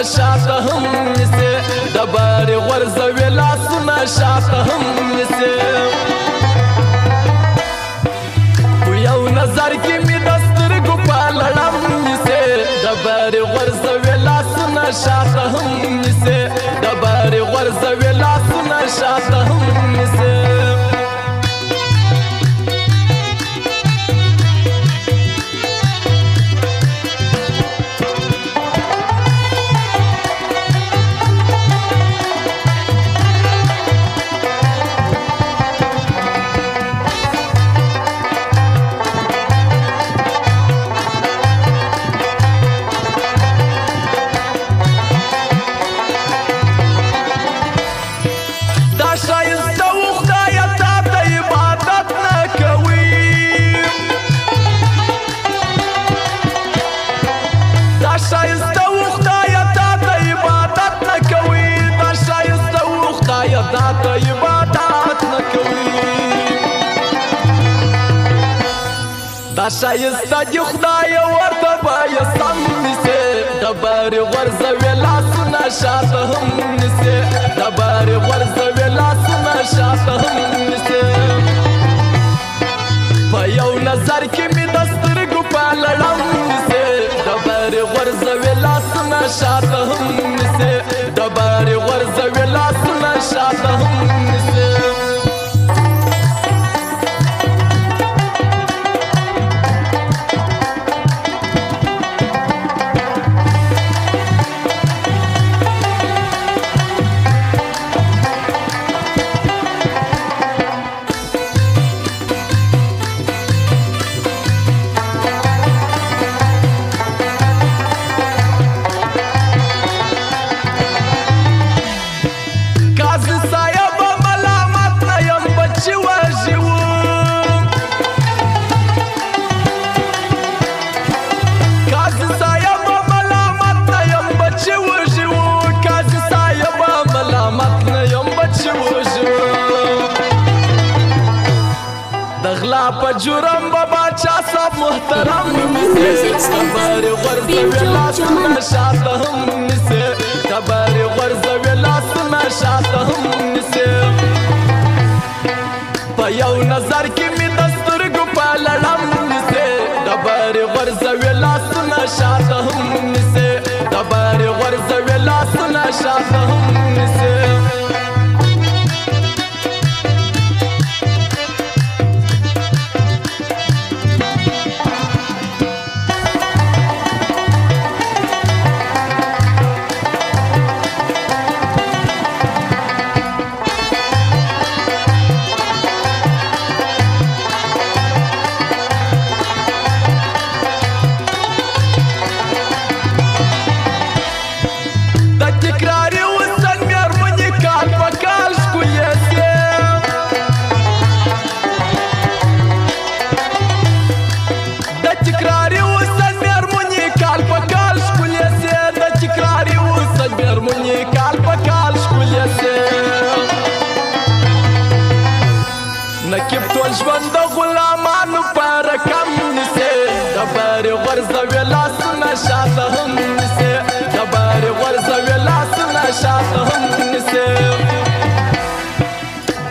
شاته هم نیسي د بارې غورځوي لاسونه شاته هم نیسي په یو نظر کې مې د سترګو په لړم نیسي د بارې غورځوي لاسونه شاته هم نیسي د بارې غورځوي لاسونه شاته هم نیسي دا شایسته دی خدای ورته باید سم نیسي د بارې غورځوي لاسونه شاته هم نیسي د بارې غورځوي لاسونه شاته هم نیسي په یو نظر کې مې د سترګو په لړم نیسي د بارې غورځوي لاسونه شاته هم نیسي د بارې غورځوي لاسونه شاته هم نیسي په جرم بابا چا صاحب محترم نیسي د بارې غورځوي لاسونه شاته هم نیسي د بارې غورځوي لاسونه شاته هم نیسي په یو نظر کې مې د سترګو په لړم نیسي د بارې غورځوي لاسونه شاته هم نیسي د بارې غورځوي لاسونه شاته هم نیسي نکیب ټول ژوند د غلامانو په رقم نیسي د بارې غورځوي لاسونه شاته هم نیسي د بارې غورځوي لاسونه شاته هم نیسي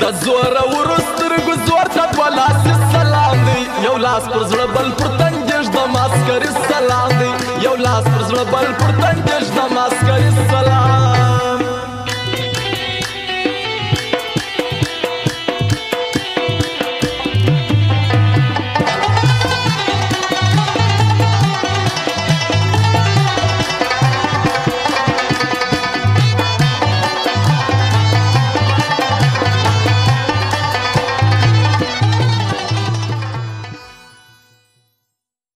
د زورورو سترګو زور ته دوه لاسې سلام دی یو لاس پر زړه بل پر تنګېږ د ماسکري سلام دی یو لاس پر زړه بل پر تنګېږ د ماسکري سلام